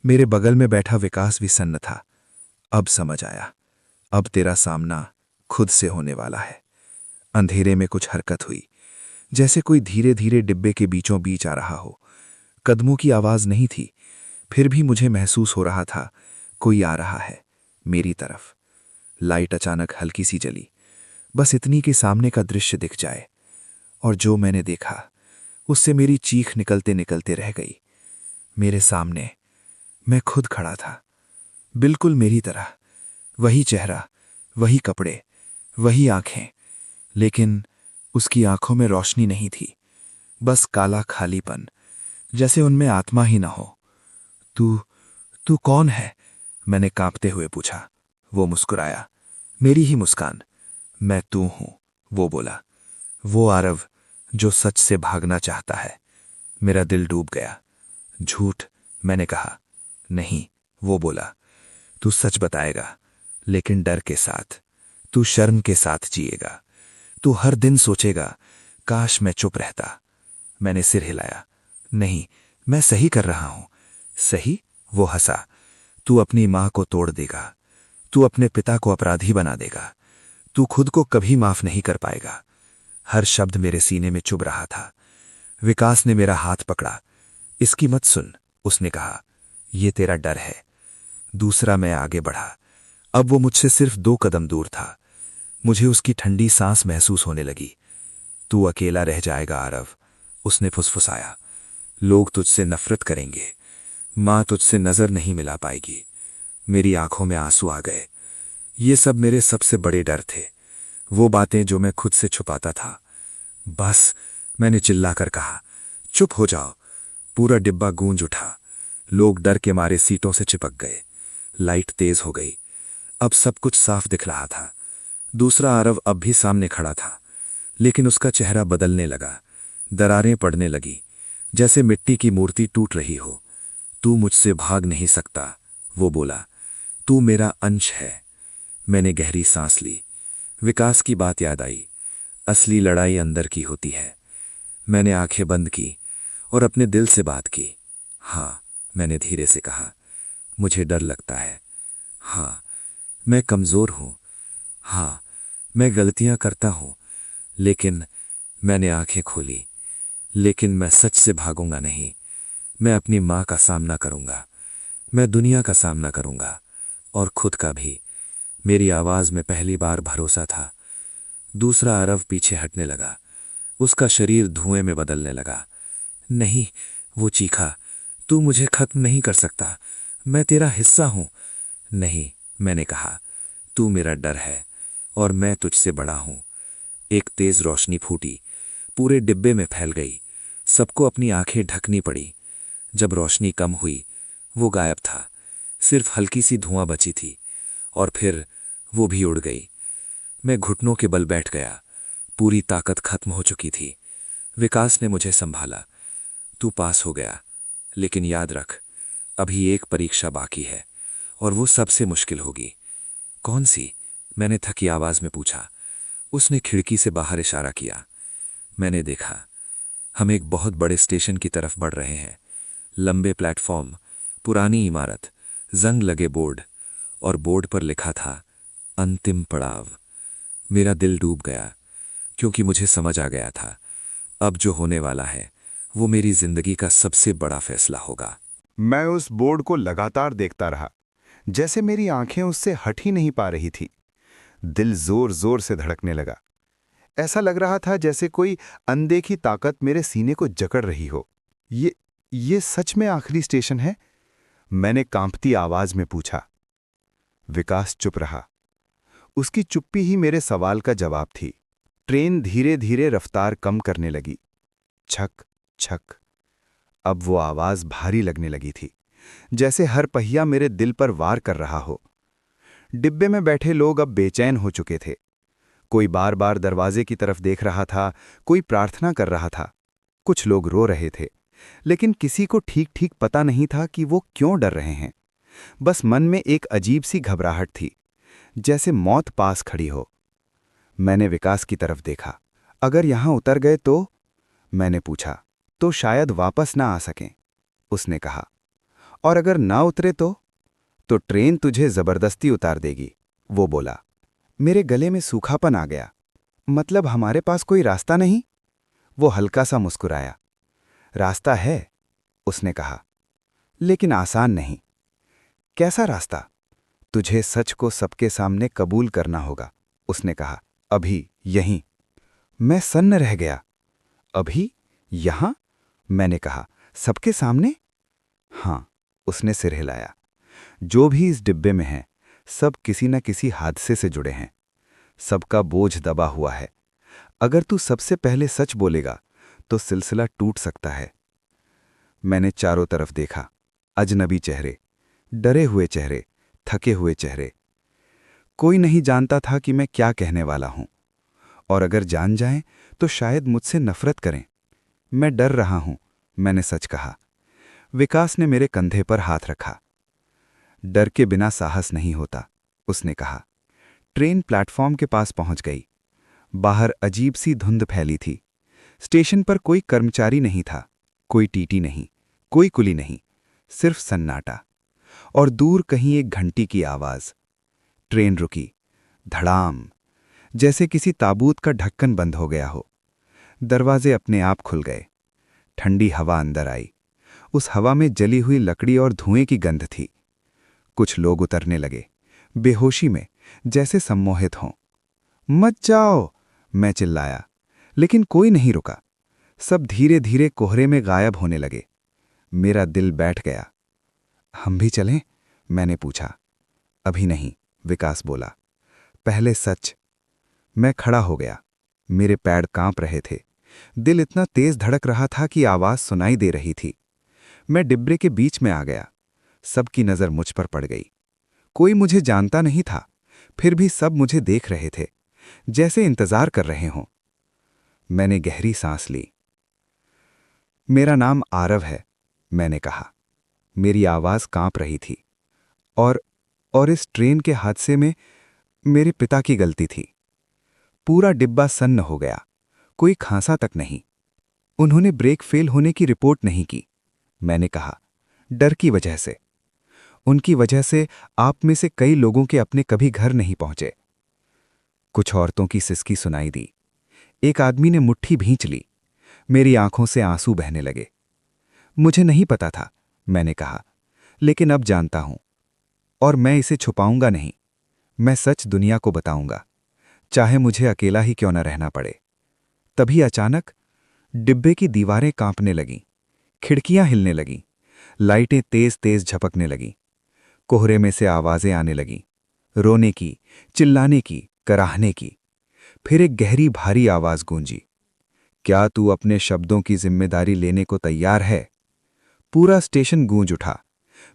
मेरे बगल में बैठा विकास भी सन्न था। अब समझ आया। अब तेरा सामना खुद से होने वाला है। अंधेरे में कुछ हरकत हुई, जैसे कोई धीरे धीरे डिब्बे के बीचों बीच आ रहा हो। कदमों की आवाज नहीं थी, फिर भी मुझे महसूस हो रहा था कोई आ रहा है मेरी तरफ। लाइट अचानक हल्की सी जली, बस इतनी कि सामने का दृश्य दिख जाए। और जो मैंने देखा उससे मेरी चीख निकलते निकलते रह गई। मेरे सामने मैं खुद खड़ा था, बिल्कुल मेरी तरह। वही चेहरा, वही कपड़े, वही आंखें, लेकिन उसकी आंखों में रोशनी नहीं थी, बस काला खालीपन, जैसे उनमें आत्मा ही ना हो। तू तू कौन है? मैंने कांपते हुए पूछा। वो मुस्कुराया, मेरी ही मुस्कान। मैं तू हूं, वो बोला। वो आरव जो सच से भागना चाहता है। मेरा दिल डूब गया। झूठ, मैंने कहा। नहीं, वो बोला। तू सच बताएगा, लेकिन डर के साथ। तू शर्म के साथ जिएगा। तू हर दिन सोचेगा, काश मैं चुप रहता। मैंने सिर हिलाया। नहीं, मैं सही कर रहा हूं। सही? वो हंसा। तू अपनी मां को तोड़ देगा। तू अपने पिता को अपराधी बना देगा। तू खुद को कभी माफ नहीं कर पाएगा। हर शब्द मेरे सीने में चुभ रहा था। विकास ने मेरा हाथ पकड़ा। इसकी मत सुन, उसने कहा। यह तेरा डर है। दूसरा मैं आगे बढ़ा। अब वो मुझसे सिर्फ 2 कदम दूर था। मुझे उसकी ठंडी सांस महसूस होने लगी। तू अकेला रह जाएगा आरव, उसने फुसफुसाया। लोग तुझसे नफरत करेंगे। मां तुझसे नजर नहीं मिला पाएगी। मेरी आंखों में आंसू आ गए। ये सब मेरे सबसे बड़े डर थे, वो बातें जो मैं खुद से छुपाता था। बस, मैंने चिल्लाकर कहा। चुप हो जाओ। पूरा डिब्बा गूंज उठा। लोग डर के मारे सीटों से चिपक गए। लाइट तेज हो गई। अब सब कुछ साफ दिख रहा था। दूसरा आरव अब भी सामने खड़ा था, लेकिन उसका चेहरा बदलने लगा। दरारें पड़ने लगी, जैसे मिट्टी की मूर्ति टूट रही हो। तू मुझसे भाग नहीं सकता, वो बोला। तू मेरा अंश है। मैंने गहरी सांस ली। विकास की बात याद आई। असली लड़ाई अंदर की होती है। मैंने आंखें बंद की और अपने दिल से बात की। हाँ, मैंने धीरे से कहा। मुझे डर लगता है। हाँ, मैं कमजोर हूं। हाँ, मैं गलतियां करता हूं। लेकिन मैंने आंखें खोली। लेकिन मैं सच से भागूंगा नहीं। मैं अपनी मां का सामना करूंगा। मैं दुनिया का सामना करूंगा, और खुद का भी। मेरी आवाज में पहली बार भरोसा था। दूसरा आरव पीछे हटने लगा। उसका शरीर धुएं में बदलने लगा। नहीं, वो चीखा। तू मुझे खत्म नहीं कर सकता। मैं तेरा हिस्सा हूं। नहीं, मैंने कहा। तू मेरा डर है, और मैं तुझसे बड़ा हूं। एक तेज रोशनी फूटी, पूरे डिब्बे में फैल गई। सबको अपनी आंखें ढकनी पड़ी। जब रोशनी कम हुई, वो गायब था। सिर्फ हल्की सी धुआं बची थी, और फिर वो भी उड़ गई। मैं घुटनों के बल बैठ गया। पूरी ताकत खत्म हो चुकी थी। विकास ने मुझे संभाला। तू पास हो गया, लेकिन याद रख, अभी एक परीक्षा बाकी है, और वो सबसे मुश्किल होगी। कौन सी? मैंने थकी आवाज में पूछा। उसने खिड़की से बाहर इशारा किया। मैंने देखा। हम एक बहुत बड़े स्टेशन की तरफ बढ़ रहे हैं। लंबे प्लेटफॉर्म, पुरानी इमारत, जंग लगे बोर्ड, और बोर्ड पर लिखा था, अंतिम पड़ाव। मेरा दिल डूब गया, क्योंकि मुझे समझ आ गया था, अब जो होने वाला है वो मेरी जिंदगी का सबसे बड़ा फैसला होगा। मैं उस बोर्ड को लगातार देखता रहा, जैसे मेरी आंखें उससे हट ही नहीं पा रही थी। दिल जोर जोर से धड़कने लगा। ऐसा लग रहा था जैसे कोई अनदेखी ताकत मेरे सीने को जकड़ रही हो। ये सच में आखिरी स्टेशन है? मैंने कांपती आवाज में पूछा। विकास चुप रहा। उसकी चुप्पी ही मेरे सवाल का जवाब थी। ट्रेन धीरे धीरे रफ्तार कम करने लगी। छक छक। अब वो आवाज भारी लगने लगी थी, जैसे हर पहिया मेरे दिल पर वार कर रहा हो। डिब्बे में बैठे लोग अब बेचैन हो चुके थे। कोई बार बार दरवाजे की तरफ देख रहा था, कोई प्रार्थना कर रहा था। कुछ लोग रो रहे थे, लेकिन किसी को ठीक ठीक पता नहीं था कि वो क्यों डर रहे हैं। बस मन में एक अजीब सी घबराहट थी, जैसे मौत पास खड़ी हो। मैंने विकास की तरफ देखा। अगर यहां उतर गए तो? मैंने पूछा। तो शायद वापस ना आ सकें, उसने कहा। और अगर ना उतरे तो? तो ट्रेन तुझे जबरदस्ती उतार देगी, वो बोला। मेरे गले में सूखापन आ गया। मतलब हमारे पास कोई रास्ता नहीं? वो हल्का सा मुस्कुराया। रास्ता है, उसने कहा, लेकिन आसान नहीं। कैसा रास्ता? तुझे सच को सबके सामने कबूल करना होगा, उसने कहा। अभी, यहीं। मैं सन्न रह गया। अभी? यहां? मैंने कहा। सबके सामने? हां, उसने सिर हिलाया। जो भी इस डिब्बे में है, सब किसी न किसी हादसे से जुड़े हैं। सबका बोझ दबा हुआ है। अगर तू सबसे पहले सच बोलेगा तो सिलसिला टूट सकता है। मैंने चारों तरफ देखा। अजनबी चेहरे, डरे हुए चेहरे, थके हुए चेहरे। कोई नहीं जानता था कि मैं क्या कहने वाला हूं, और अगर जान जाएं तो शायद मुझसे नफरत करें। मैं डर रहा हूं, मैंने सच कहा। विकास ने मेरे कंधे पर हाथ रखा। डर के बिना साहस नहीं होता, उसने कहा। ट्रेन प्लेटफॉर्म के पास पहुंच गई। बाहर अजीब सी धुंध फैली थी। स्टेशन पर कोई कर्मचारी नहीं था, कोई टीटी नहीं, कोई कुली नहीं, सिर्फ सन्नाटा। और दूर कहीं एक घंटी की आवाज। ट्रेन रुकी। धड़ाम, जैसे किसी ताबूत का ढक्कन बंद हो गया हो। दरवाजे अपने आप खुल गए। ठंडी हवा अंदर आई। उस हवा में जली हुई लकड़ी और धुएं की गंध थी। कुछ लोग उतरने लगे, बेहोशी में, जैसे सम्मोहित हों। मत जाओ, मैं चिल्लाया, लेकिन कोई नहीं रुका। सब धीरे धीरे कोहरे में गायब होने लगे। मेरा दिल बैठ गया। हम भी चलें? मैंने पूछा। अभी नहीं, विकास बोला। पहले सच। मैं खड़ा हो गया। मेरे पैर कांप रहे थे। दिल इतना तेज धड़क रहा था कि आवाज सुनाई दे रही थी। मैं डिब्बे के बीच में आ गया। सबकी नजर मुझ पर पड़ गई। कोई मुझे जानता नहीं था, फिर भी सब मुझे देख रहे थे, जैसे इंतजार कर रहे हों। मैंने गहरी सांस ली। मेरा नाम आरव है, मैंने कहा। मेरी आवाज कांप रही थी। और इस ट्रेन के हादसे में मेरे पिता की गलती थी। पूरा डिब्बा सन्न हो गया, कोई खांसा तक नहीं। उन्होंने ब्रेक फेल होने की रिपोर्ट नहीं की, मैंने कहा, डर की वजह से। उनकी वजह से आप में से कई लोगों के अपने कभी घर नहीं पहुंचे। कुछ औरतों की सिसकी सुनाई दी। एक आदमी ने मुट्ठी भींच ली। मेरी आंखों से आंसू बहने लगे। मुझे नहीं पता था, मैंने कहा, लेकिन अब जानता हूं, और मैं इसे छुपाऊंगा नहीं। मैं सच दुनिया को बताऊंगा, चाहे मुझे अकेला ही क्यों न रहना पड़े। तभी अचानक डिब्बे की दीवारें कांपने लगीं, खिड़कियां हिलने लगीं, लाइटें तेज तेज झपकने लगीं। कोहरे में से आवाजें आने लगीं, रोने की, चिल्लाने की, कराहने की। फिर एक गहरी भारी आवाज गूंजी। क्या तू अपने शब्दों की जिम्मेदारी लेने को तैयार है? पूरा स्टेशन गूंज उठा।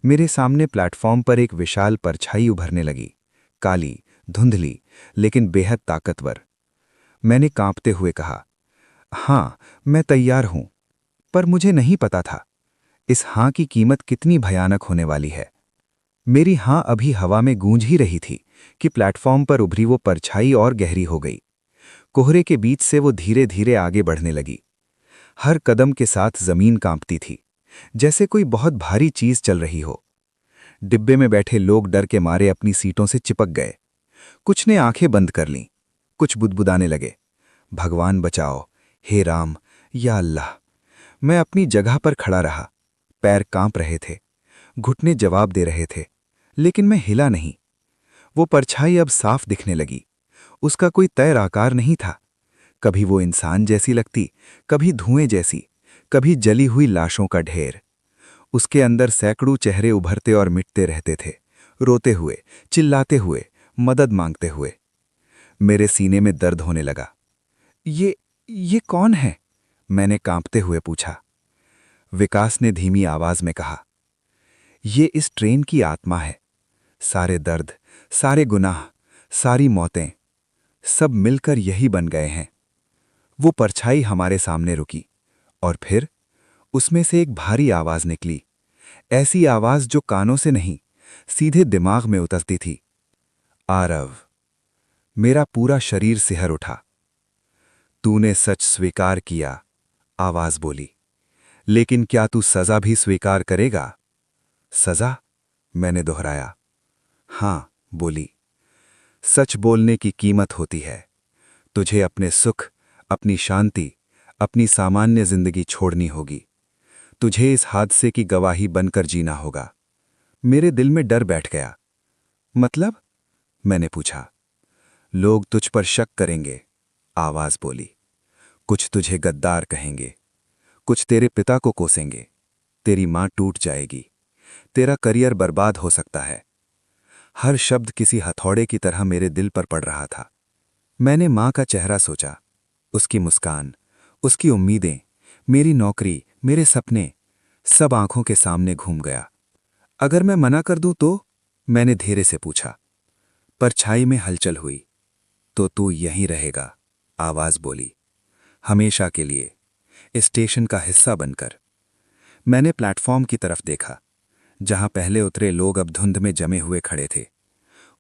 मेरे सामने प्लेटफॉर्म पर एक विशाल परछाई उभरने लगी, काली, धुंधली, लेकिन बेहद ताकतवर। मैंने कांपते हुए कहा, हां, मैं तैयार हूं। पर मुझे नहीं पता था इस हां की कीमत कितनी भयानक होने वाली है। मेरी हां अभी हवा में गूंज ही रही थी कि प्लेटफॉर्म पर उभरी वो परछाई और गहरी हो गई। कोहरे के बीच से वो धीरे धीरे आगे बढ़ने लगी। हर कदम के साथ जमीन कांपती थी, जैसे कोई बहुत भारी चीज चल रही हो। डिब्बे में बैठे लोग डर के मारे अपनी सीटों से चिपक गए। कुछ ने आंखें बंद कर लीं, कुछ बुदबुदाने लगे, भगवान बचाओ, हे राम, या अल्लाह। मैं अपनी जगह पर खड़ा रहा। पैर कांप रहे थे, घुटने जवाब दे रहे थे, लेकिन मैं हिला नहीं। वो परछाई अब साफ दिखने लगी। उसका कोई तय आकार नहीं था। कभी वो इंसान जैसी लगती, कभी धुएं जैसी, कभी जली हुई लाशों का ढेर। उसके अंदर सैकड़ों चेहरे उभरते और मिटते रहते थे, रोते हुए, चिल्लाते हुए, मदद मांगते हुए। मेरे सीने में दर्द होने लगा। ये कौन है? मैंने कांपते हुए पूछा। विकास ने धीमी आवाज में कहा, ये इस ट्रेन की आत्मा है। सारे दर्द, सारे गुनाह, सारी मौतें, सब मिलकर यही बन गए हैं। वो परछाई हमारे सामने रुकी, और फिर उसमें से एक भारी आवाज निकली, ऐसी आवाज जो कानों से नहीं, सीधे दिमाग में उतरती थी। आरव। मेरा पूरा शरीर सिहर उठा। तूने सच स्वीकार किया, आवाज बोली, लेकिन क्या तू सजा भी स्वीकार करेगा? सजा? मैंने दोहराया। हाँ, बोली। सच बोलने की कीमत होती है। तुझे अपने सुख, अपनी शांति, अपनी सामान्य जिंदगी छोड़नी होगी। तुझे इस हादसे की गवाही बनकर जीना होगा। मेरे दिल में डर बैठ गया। मतलब? मैंने पूछा। लोग तुझ पर शक करेंगे, आवाज बोली। कुछ तुझे गद्दार कहेंगे, कुछ तेरे पिता को कोसेंगे। तेरी मां टूट जाएगी, तेरा करियर बर्बाद हो सकता है। हर शब्द किसी हथौड़े की तरह मेरे दिल पर पड़ रहा था। मैंने मां का चेहरा सोचा, उसकी मुस्कान, उसकी उम्मीदें, मेरी नौकरी, मेरे सपने, सब आंखों के सामने घूम गया। अगर मैं मना कर दूं तो? मैंने धीरे से पूछा। परछाई में हलचल हुई। तो तू यहीं रहेगा, आवाज बोली। हमेशा के लिए, इस स्टेशन का हिस्सा बनकर। मैंने प्लेटफॉर्म की तरफ देखा, जहां पहले उतरे लोग अब धुंध में जमे हुए खड़े थे।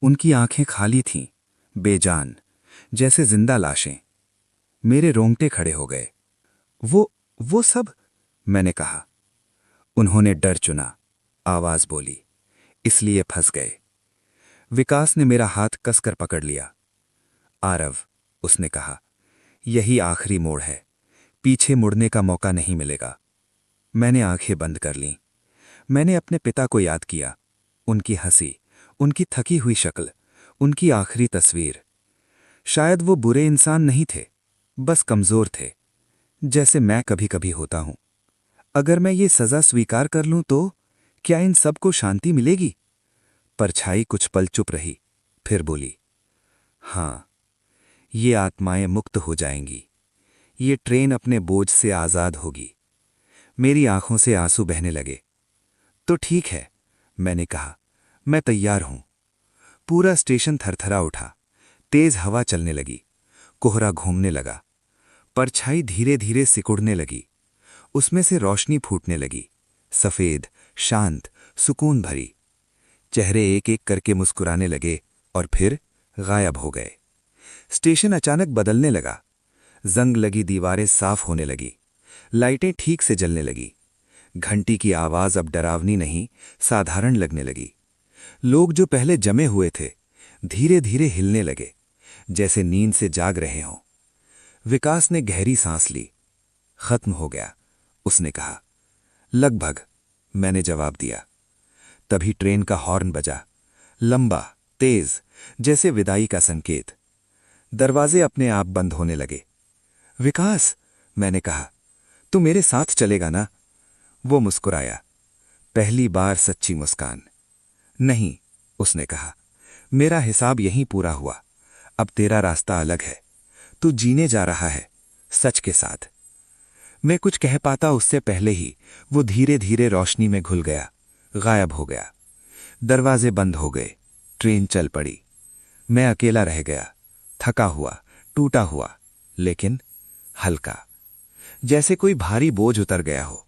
उनकी आंखें खाली थीं, बेजान, जैसे जिंदा लाशें। मेरे रोंगटे खड़े हो गए। वो सब? मैंने कहा। उन्होंने डर चुना, आवाज बोली, इसलिए फंस गए। विकास ने मेरा हाथ कसकर पकड़ लिया। आरव, उसने कहा, यही आखिरी मोड़ है। पीछे मुड़ने का मौका नहीं मिलेगा। मैंने आंखें बंद कर लीं। मैंने अपने पिता को याद किया, उनकी हंसी, उनकी थकी हुई शक्ल, उनकी आखिरी तस्वीर। शायद वो बुरे इंसान नहीं थे, बस कमजोर थे, जैसे मैं कभी कभी होता हूं। अगर मैं ये सजा स्वीकार कर लूं तो क्या इन सबको शांति मिलेगी? परछाई कुछ पल चुप रही, फिर बोली, हां, ये आत्माएं मुक्त हो जाएंगी। ये ट्रेन अपने बोझ से आजाद होगी। मेरी आंखों से आंसू बहने लगे। तो ठीक है, मैंने कहा, मैं तैयार हूं। पूरा स्टेशन थरथरा उठा। तेज हवा चलने लगी, कोहरा घूमने लगा, परछाई धीरे धीरे सिकुड़ने लगी। उसमें से रोशनी फूटने लगी, सफेद, शांत, सुकून भरी। चेहरे एक एक करके मुस्कुराने लगे और फिर गायब हो गए। स्टेशन अचानक बदलने लगा। जंग लगी दीवारें साफ होने लगी, लाइटें ठीक से जलने लगी। घंटी की आवाज अब डरावनी नहीं, साधारण लगने लगी। लोग जो पहले जमे हुए थे, धीरे धीरे हिलने लगे, जैसे नींद से जाग रहे हों। विकास ने गहरी सांस ली। खत्म हो गया, उसने कहा। लगभग, मैंने जवाब दिया। तभी ट्रेन का हॉर्न बजा, लंबा, तेज, जैसे विदाई का संकेत। दरवाजे अपने आप बंद होने लगे। विकास, मैंने कहा, तू मेरे साथ चलेगा ना? वो मुस्कुराया, पहली बार सच्ची मुस्कान। नहीं, उसने कहा, मेरा हिसाब यहीं पूरा हुआ। अब तेरा रास्ता अलग है। तू जीने जा रहा है, सच के साथ। मैं कुछ कह पाता उससे पहले ही वो धीरे धीरे रोशनी में घुल गया, गायब हो गया। दरवाजे बंद हो गए, ट्रेन चल पड़ी। मैं अकेला रह गया, थका हुआ, टूटा हुआ, लेकिन हल्का, जैसे कोई भारी बोझ उतर गया हो।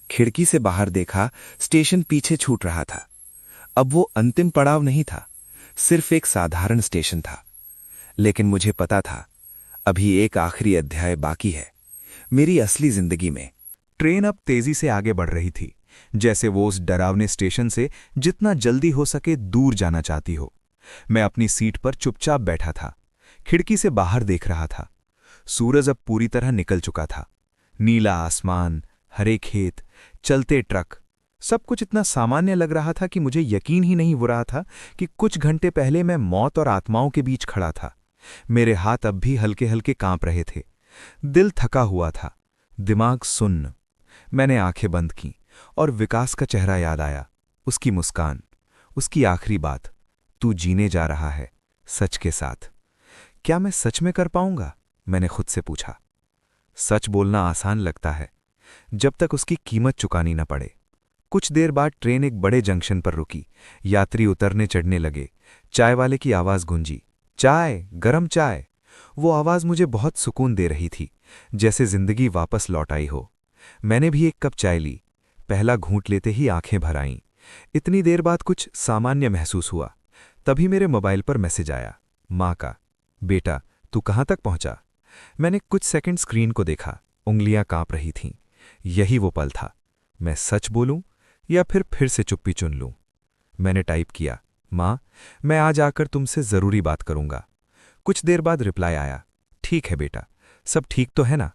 खिड़की से बाहर देखा, स्टेशन पीछे छूट रहा था। अब वो अंतिम पड़ाव नहीं था, सिर्फ एक साधारण स्टेशन था। लेकिन मुझे पता था, अभी एक आखिरी अध्याय बाकी है, मेरी असली जिंदगी में। ट्रेन अब तेजी से आगे बढ़ रही थी, जैसे वो उस डरावने स्टेशन से जितना जल्दी हो सके दूर जाना चाहती हो। मैं अपनी सीट पर चुपचाप बैठा था, खिड़की से बाहर देख रहा था। सूरज अब पूरी तरह निकल चुका था। नीला आसमान, हरे खेत, चलते ट्रक, सब कुछ इतना सामान्य लग रहा था कि मुझे यकीन ही नहीं हो रहा था कि कुछ घंटे पहले मैं मौत और आत्माओं के बीच खड़ा था। मेरे हाथ अब भी हल्के हल्के कांप रहे थे। दिल थका हुआ था, दिमाग सुन्न। मैंने आंखें बंद की और विकास का चेहरा याद आया, उसकी मुस्कान, उसकी आखिरी बात, तू जीने जा रहा है, सच के साथ। क्या मैं सच में कर पाऊंगा? मैंने खुद से पूछा। सच बोलना आसान लगता है, जब तक उसकी कीमत चुकानी न पड़े। कुछ देर बाद ट्रेन एक बड़े जंक्शन पर रुकी। यात्री उतरने चढ़ने लगे। चाय वाले की आवाज गूंजी, चाय, गरम चाय। वो आवाज मुझे बहुत सुकून दे रही थी, जैसे जिंदगी वापस लौट आई हो। मैंने भी एक कप चाय ली। पहला घूंट लेते ही आंखें भर आईं। इतनी देर बाद कुछ सामान्य महसूस हुआ। तभी मेरे मोबाइल पर मैसेज आया, माँ का, बेटा तू कहाँ तक पहुंचा? मैंने कुछ सेकंड स्क्रीन को देखा, उंगलियां कांप रही थीं। यही वो पल था, मैं सच बोलूं या फिर से चुप्पी चुन लूं? मैंने टाइप किया, माँ, मैं आज आकर तुमसे ज़रूरी बात करूंगा। कुछ देर बाद रिप्लाई आया, ठीक है बेटा, सब ठीक तो है ना?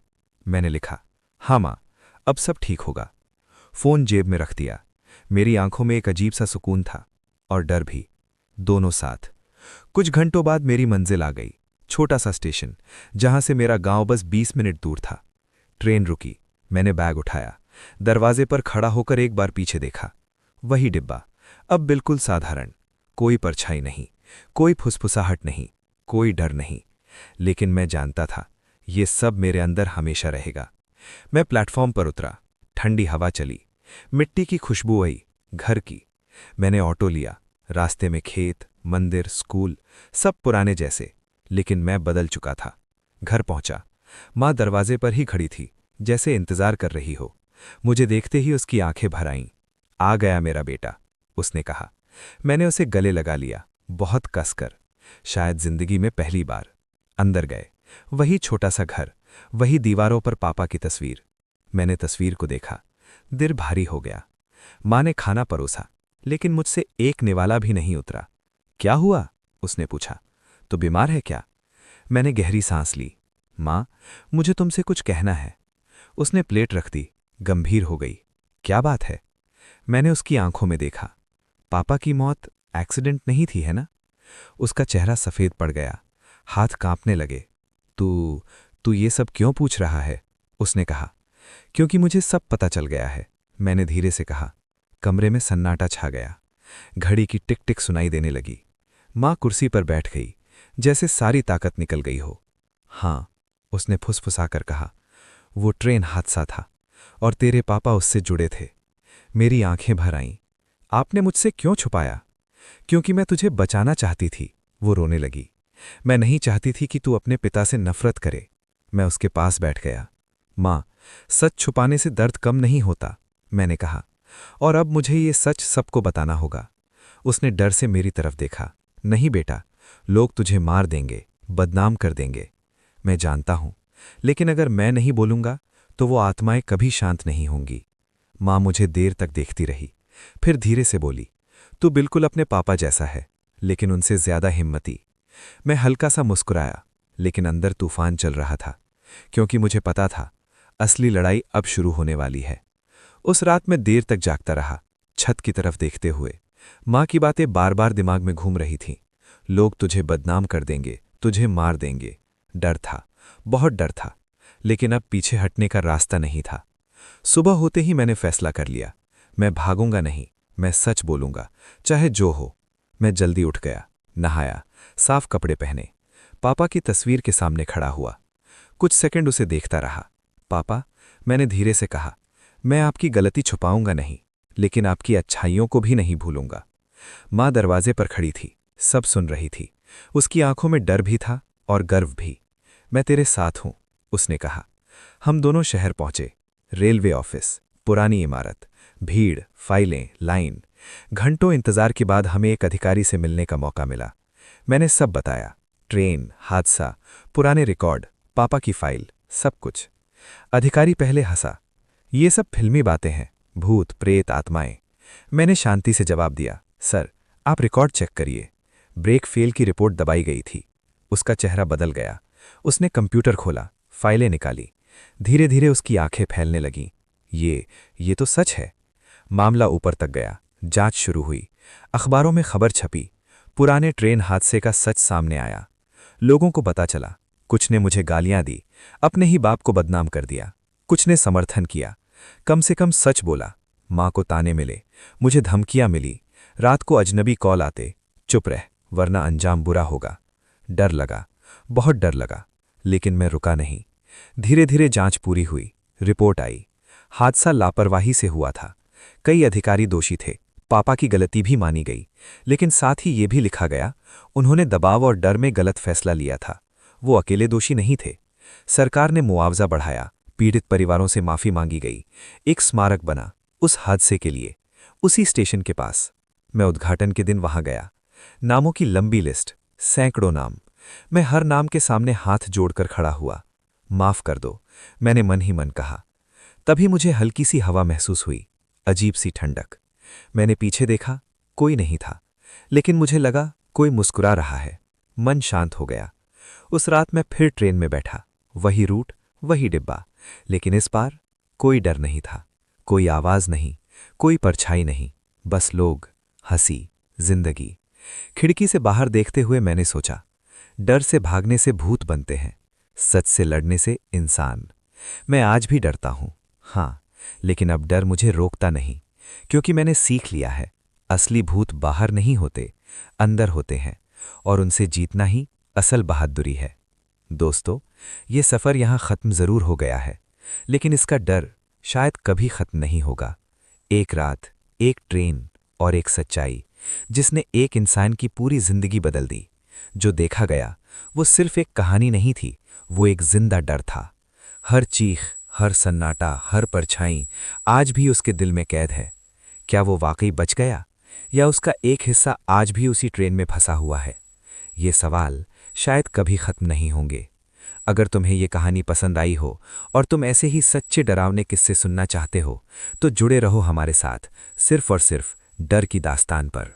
मैंने लिखा, हाँ माँ, अब सब ठीक होगा। फ़ोन जेब में रख दिया। मेरी आंखों में एक अजीब सा सुकून था और डर भी, दोनों साथ। कुछ घंटों बाद मेरी मंजिल आ गई, छोटा सा स्टेशन, जहां से मेरा गांव बस 20 मिनट दूर था। ट्रेन रुकी, मैंने बैग उठाया, दरवाजे पर खड़ा होकर एक बार पीछे देखा। वही डिब्बा, अब बिल्कुल साधारण, कोई परछाई नहीं, कोई फुसफुसाहट नहीं, कोई डर नहीं। लेकिन मैं जानता था, ये सब मेरे अंदर हमेशा रहेगा। मैं प्लेटफॉर्म पर उतरा, ठंडी हवा चली, मिट्टी की खुशबू आई, घर की। मैंने ऑटो लिया, रास्ते में खेत, मंदिर, स्कूल, सब पुराने जैसे, लेकिन मैं बदल चुका था। घर पहुंचा, माँ दरवाजे पर ही खड़ी थी, जैसे इंतजार कर रही हो। मुझे देखते ही उसकी आंखें भर आईं। आ गया मेरा बेटा, उसने कहा। मैंने उसे गले लगा लिया, बहुत कसकर, शायद जिंदगी में पहली बार। अंदर गए, वही छोटा सा घर, वही दीवारों पर पापा की तस्वीर। मैंने तस्वीर को देखा, दिल भारी हो गया। माँ ने खाना परोसा, लेकिन मुझसे एक निवाला भी नहीं उतरा। क्या हुआ? उसने पूछा। तो बीमार है क्या? मैंने गहरी सांस ली। माँ, मुझे तुमसे कुछ कहना है। उसने प्लेट रख दी, गंभीर हो गई। क्या बात है? मैंने उसकी आंखों में देखा। पापा की मौत एक्सीडेंट नहीं थी, है ना? उसका चेहरा सफ़ेद पड़ गया, हाथ कांपने लगे। तू ये सब क्यों पूछ रहा है? उसने कहा। क्योंकि मुझे सब पता चल गया है, मैंने धीरे से कहा। कमरे में सन्नाटा छा गया। घड़ी की टिक टिक सुनाई देने लगी। माँ कुर्सी पर बैठ गई, जैसे सारी ताकत निकल गई हो। हाँ, उसने फुसफुसाकर कहा, वो ट्रेन हादसा था और तेरे पापा उससे जुड़े थे। मेरी आंखें भर आईं। आपने मुझसे क्यों छुपाया? क्योंकि मैं तुझे बचाना चाहती थी, वो रोने लगी। मैं नहीं चाहती थी कि तू अपने पिता से नफरत करे। मैं उसके पास बैठ गया। माँ, सच छुपाने से दर्द कम नहीं होता, मैंने कहा, और अब मुझे ये सच सबको बताना होगा। उसने डर से मेरी तरफ देखा। नहीं बेटा, लोग तुझे मार देंगे, बदनाम कर देंगे। मैं जानता हूं, लेकिन अगर मैं नहीं बोलूंगा तो वो आत्माएं कभी शांत नहीं होंगी। माँ मुझे देर तक देखती रही, फिर धीरे से बोली, तू बिल्कुल अपने पापा जैसा है, लेकिन उनसे ज्यादा हिम्मती। मैं हल्का सा मुस्कुराया, लेकिन अंदर तूफान चल रहा था, क्योंकि मुझे पता था असली लड़ाई अब शुरू होने वाली है। उस रात मैं देर तक जागता रहा, छत की तरफ देखते हुए। माँ की बातें बार बार दिमाग में घूम रही थीं। लोग तुझे बदनाम कर देंगे, तुझे मार देंगे। डर था, बहुत डर था, लेकिन अब पीछे हटने का रास्ता नहीं था। सुबह होते ही मैंने फैसला कर लिया, मैं भागूंगा नहीं, मैं सच बोलूंगा, चाहे जो हो। मैं जल्दी उठ गया, नहाया, साफ कपड़े पहने, पापा की तस्वीर के सामने खड़ा हुआ। कुछ सेकंड उसे देखता रहा। पापा, मैंने धीरे से कहा, मैं आपकी गलती छुपाऊंगा नहीं, लेकिन आपकी अच्छाइयों को भी नहीं भूलूंगा। माँ दरवाजे पर खड़ी थी, सब सुन रही थी। उसकी आंखों में डर भी था और गर्व भी। मैं तेरे साथ हूं, उसने कहा। हम दोनों शहर पहुंचे। रेलवे ऑफिस, पुरानी इमारत, भीड़, फाइलें, लाइन। घंटों इंतजार के बाद हमें एक अधिकारी से मिलने का मौका मिला। मैंने सब बताया, ट्रेन, हादसा, पुराने रिकॉर्ड, पापा की फाइल, सब कुछ। अधिकारी पहले हंसा, ये सब फिल्मी बातें हैं, भूत, प्रेत, आत्माएं। मैंने शांति से जवाब दिया, सर, आप रिकॉर्ड चेक करिए। ब्रेक फेल की रिपोर्ट दबाई गई थी। उसका चेहरा बदल गया। उसने कंप्यूटर खोला, फाइलें निकाली। धीरे धीरे उसकी आंखें फैलने लगीं। ये तो सच है। मामला ऊपर तक गया, जांच शुरू हुई, अखबारों में खबर छपी, पुराने ट्रेन हादसे का सच सामने आया। लोगों को पता चला, कुछ ने मुझे गालियां दी, अपने ही बाप को बदनाम कर दिया, कुछ ने समर्थन किया, कम से कम सच बोला। माँ को ताने मिले, मुझे धमकियां मिली, रात को अजनबी कॉल आते, चुप रह वरना अंजाम बुरा होगा। डर लगा, बहुत डर लगा, लेकिन मैं रुका नहीं। धीरे धीरे जांच पूरी हुई, रिपोर्ट आई। हादसा लापरवाही से हुआ था। कई अधिकारी दोषी थे, पापा की गलती भी मानी गई, लेकिन साथ ही ये भी लिखा गया, उन्होंने दबाव और डर में गलत फैसला लिया था। वो अकेले दोषी नहीं थे। सरकार ने मुआवजा बढ़ाया, पीड़ित परिवारों से माफी मांगी गई, एक स्मारक बना उस हादसे के लिए, उसी स्टेशन के पास। मैं उद्घाटन के दिन वहां गया। नामों की लंबी लिस्ट, सैकड़ों नाम। मैं हर नाम के सामने हाथ जोड़कर खड़ा हुआ। माफ कर दो, मैंने मन ही मन कहा। तभी मुझे हल्की सी हवा महसूस हुई, अजीब सी ठंडक। मैंने पीछे देखा, कोई नहीं था। लेकिन मुझे लगा कोई मुस्कुरा रहा है। मन शांत हो गया। उस रात मैं फिर ट्रेन में बैठा, वही रूट, वही डिब्बा, लेकिन इस बार कोई डर नहीं था, कोई आवाज नहीं, कोई परछाई नहीं, बस लोग, हंसी, जिंदगी। खिड़की से बाहर देखते हुए मैंने सोचा, डर से भागने से भूत बनते हैं, सच से लड़ने से इंसान। मैं आज भी डरता हूं, हाँ, लेकिन अब डर मुझे रोकता नहीं, क्योंकि मैंने सीख लिया है, असली भूत बाहर नहीं होते, अंदर होते हैं, और उनसे जीतना ही असल बहादुरी है। दोस्तों, ये सफ़र यहाँ ख़त्म ज़रूर हो गया है, लेकिन इसका डर शायद कभी ख़त्म नहीं होगा। एक रात, एक ट्रेन और एक सच्चाई, जिसने एक इंसान की पूरी ज़िंदगी बदल दी। जो देखा गया वो सिर्फ एक कहानी नहीं थी, वो एक जिंदा डर था। हर चीख, हर सन्नाटा, हर परछाई आज भी उसके दिल में कैद है। क्या वो वाकई बच गया, या उसका एक हिस्सा आज भी उसी ट्रेन में फंसा हुआ है? ये सवाल शायद कभी ख़त्म नहीं होंगे। अगर तुम्हें ये कहानी पसंद आई हो और तुम ऐसे ही सच्चे डरावने किस्से सुनना चाहते हो, तो जुड़े रहो हमारे साथ, सिर्फ और सिर्फ डर की दास्तान पर।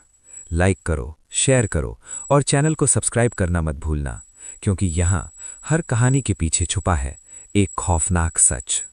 लाइक करो, शेयर करो और चैनल को सब्सक्राइब करना मत भूलना, क्योंकि यहाँ हर कहानी के पीछे छुपा है एक खौफनाक सच।